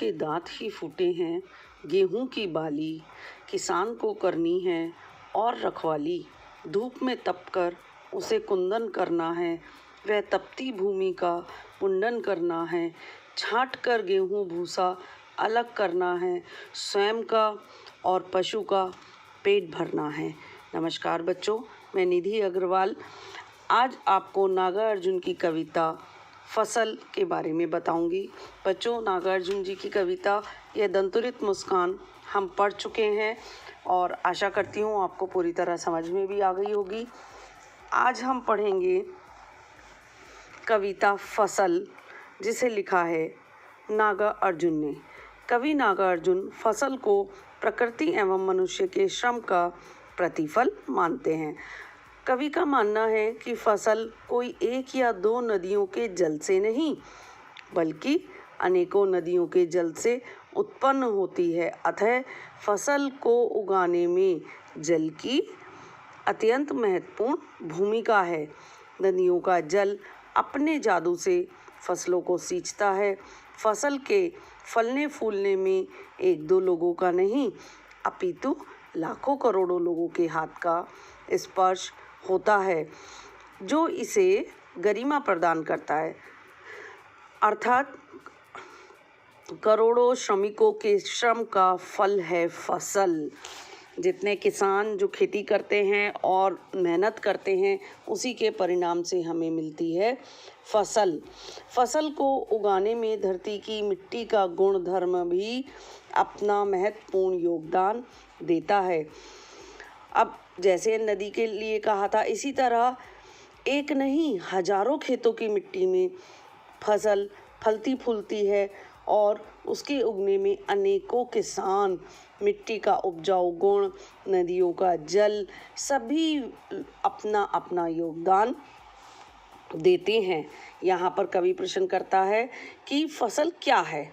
के दांत ही फूटे हैं, गेहूं की बाली किसान को करनी है और रखवाली। धूप में तपकर उसे कुंदन करना है, वह तपती भूमि का मुंडन करना है। छांट कर गेहूं भूसा अलग करना है, स्वयं का और पशु का पेट भरना है। नमस्कार बच्चों, मैं निधि अग्रवाल आज आपको नागार्जुन की कविता फसल के बारे में बताऊंगी। बच्चों, नागार्जुन जी की कविता यह दंतुरित मुस्कान हम पढ़ चुके हैं और आशा करती हूँ आपको पूरी तरह समझ में भी आ गई होगी। आज हम पढ़ेंगे कविता फसल, जिसे लिखा है नागार्जुन ने। कवि नागार्जुन फसल को प्रकृति एवं मनुष्य के श्रम का प्रतिफल मानते हैं। कवि का मानना है कि फसल कोई एक या दो नदियों के जल से नहीं, बल्कि अनेकों नदियों के जल से उत्पन्न होती है। अतः फसल को उगाने में जल की अत्यंत महत्वपूर्ण भूमिका है। नदियों का जल अपने जादू से फसलों को सींचता है। फसल के फलने फूलने में एक दो लोगों का नहीं, अपितु लाखों करोड़ों लोगों के हाथ का स्पर्श होता है, जो इसे गरिमा प्रदान करता है। अर्थात करोड़ों श्रमिकों के श्रम का फल है फसल। जितने किसान जो खेती करते हैं और मेहनत करते हैं, उसी के परिणाम से हमें मिलती है फसल। फसल को उगाने में धरती की मिट्टी का गुण धर्म भी अपना महत्वपूर्ण योगदान देता है। अब जैसे नदी के लिए कहा था, इसी तरह एक नहीं हजारों खेतों की मिट्टी में फसल फलती फूलती है और उसके उगने में अनेकों किसान मिट्टी का उपजाऊ गुण, नदियों का जल, सभी अपना अपना योगदान देते हैं। यहाँ पर कवि प्रश्न करता है कि फसल क्या है।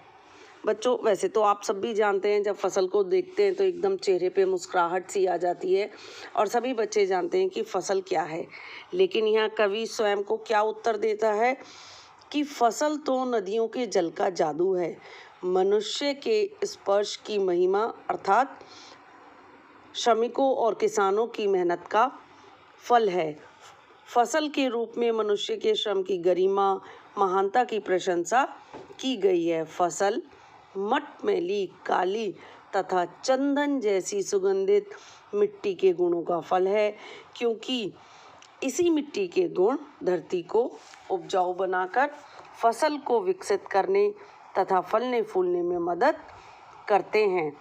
बच्चों, वैसे तो आप सब भी जानते हैं, जब फसल को देखते हैं तो एकदम चेहरे पे मुस्कुराहट सी आ जाती है और सभी बच्चे जानते हैं कि फसल क्या है। लेकिन यहाँ कवि स्वयं को क्या उत्तर देता है कि फसल तो नदियों के जल का जादू है, मनुष्य के स्पर्श की महिमा, अर्थात श्रमिकों और किसानों की मेहनत का फल है। फसल के रूप में मनुष्य के श्रम की गरिमा, महानता की प्रशंसा की गई है। फसल मटमैली, काली तथा चंदन जैसी सुगंधित मिट्टी के गुणों का फल है, क्योंकि इसी मिट्टी के गुण धरती को उपजाऊ बनाकर फसल को विकसित करने तथा फलने फूलने में मदद करते हैं।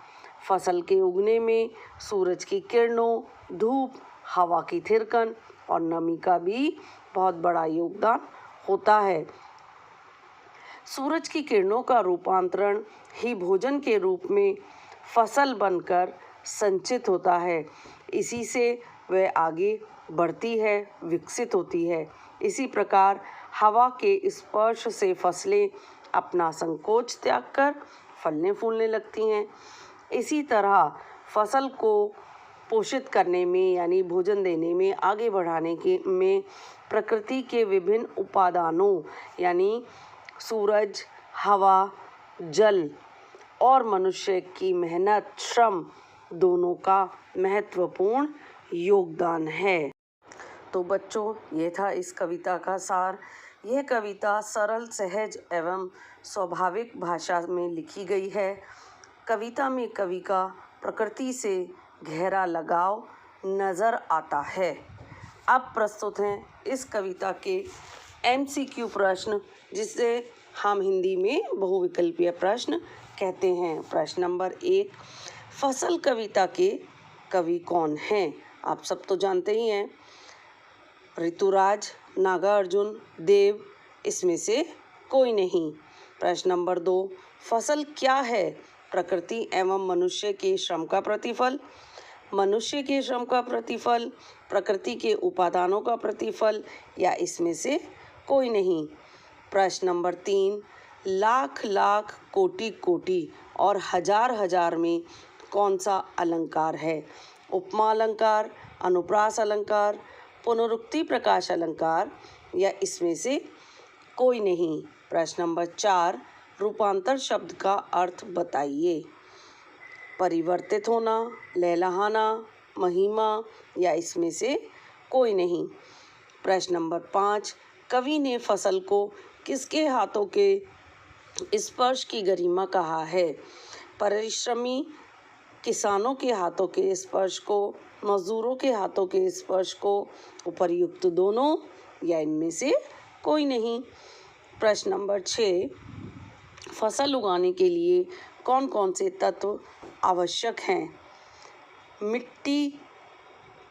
फसल के उगने में सूरज की किरणों, धूप, हवा की थिरकन और नमी का भी बहुत बड़ा योगदान होता है। सूरज की किरणों का रूपांतरण ही भोजन के रूप में फसल बनकर संचित होता है। इसी से वह आगे बढ़ती है, विकसित होती है। इसी प्रकार हवा के स्पर्श से फसलें अपना संकोच त्याग कर फलने फूलने लगती हैं। इसी तरह फसल को पोषित करने में, यानी भोजन देने में, आगे बढ़ाने के में प्रकृति के विभिन्न उपादानों, यानी सूरज, हवा, जल और मनुष्य की मेहनत, श्रम, दोनों का महत्वपूर्ण योगदान है। तो बच्चों, ये था इस कविता का सार। यह कविता सरल, सहज एवं स्वाभाविक भाषा में लिखी गई है। कविता में कवि का प्रकृति से गहरा लगाव नज़र आता है। अब प्रस्तुत हैं इस कविता के MCQ प्रश्न, जिसे हम हिंदी में बहुविकल्पीय प्रश्न कहते हैं। प्रश्न नंबर 1, फसल कविता के कवि कौन हैं? आप सब तो जानते ही हैं, ऋतुराज, नागार्जुन, देव, इसमें से कोई नहीं। प्रश्न नंबर 2, फसल क्या है? प्रकृति एवं मनुष्य के श्रम का प्रतिफल, मनुष्य के श्रम का प्रतिफल, प्रकृति के उपादानों का प्रतिफल, या इसमें से कोई नहीं। प्रश्न नंबर 3, लाख लाख कोटि कोटि और हजार हजार में कौन सा अलंकार है? उपमा अलंकार, अनुप्रास अलंकार, पुनरुक्ति प्रकाश अलंकार, या इसमें से कोई नहीं। प्रश्न नंबर 4, रूपांतर शब्द का अर्थ बताइए। परिवर्तित होना, लहलहाना, महिमा या इसमें से कोई नहीं। प्रश्न नंबर 5, कवि ने फसल को किसके हाथों के स्पर्श की गरिमा कहा है? परिश्रमी किसानों के हाथों के स्पर्श को, मजदूरों के हाथों के स्पर्श को, उपर्युक्त दोनों या इनमें से कोई नहीं। प्रश्न नंबर 6, फसल उगाने के लिए कौन कौन से तत्व आवश्यक हैं? मिट्टी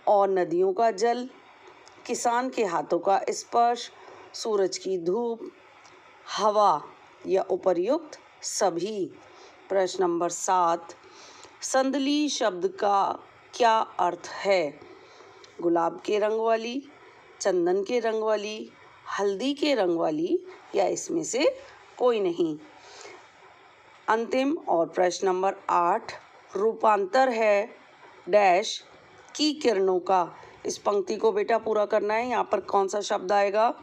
और नदियों का जल, किसान के हाथों का स्पर्श, सूरज की धूप, हवा या उपर्युक्त सभी। प्रश्न नंबर 7, संदली शब्द का क्या अर्थ है? गुलाब के रंग वाली, चंदन के रंग वाली, हल्दी के रंग वाली या इसमें से कोई नहीं। अंतिम और प्रश्न नंबर 8, रूपांतर है डैश की किरणों का। इस पंक्ति को बेटा पूरा करना है। यहाँ पर कौन सा शब्द आएगा?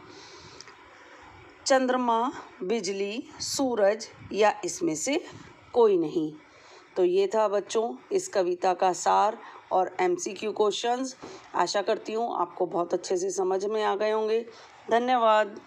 चंद्रमा, बिजली, सूरज या इसमें से कोई नहीं। तो ये था बच्चों इस कविता का सार और MCQ क्वेश्चंस। आशा करती हूँ आपको बहुत अच्छे से समझ में आ गए होंगे। धन्यवाद।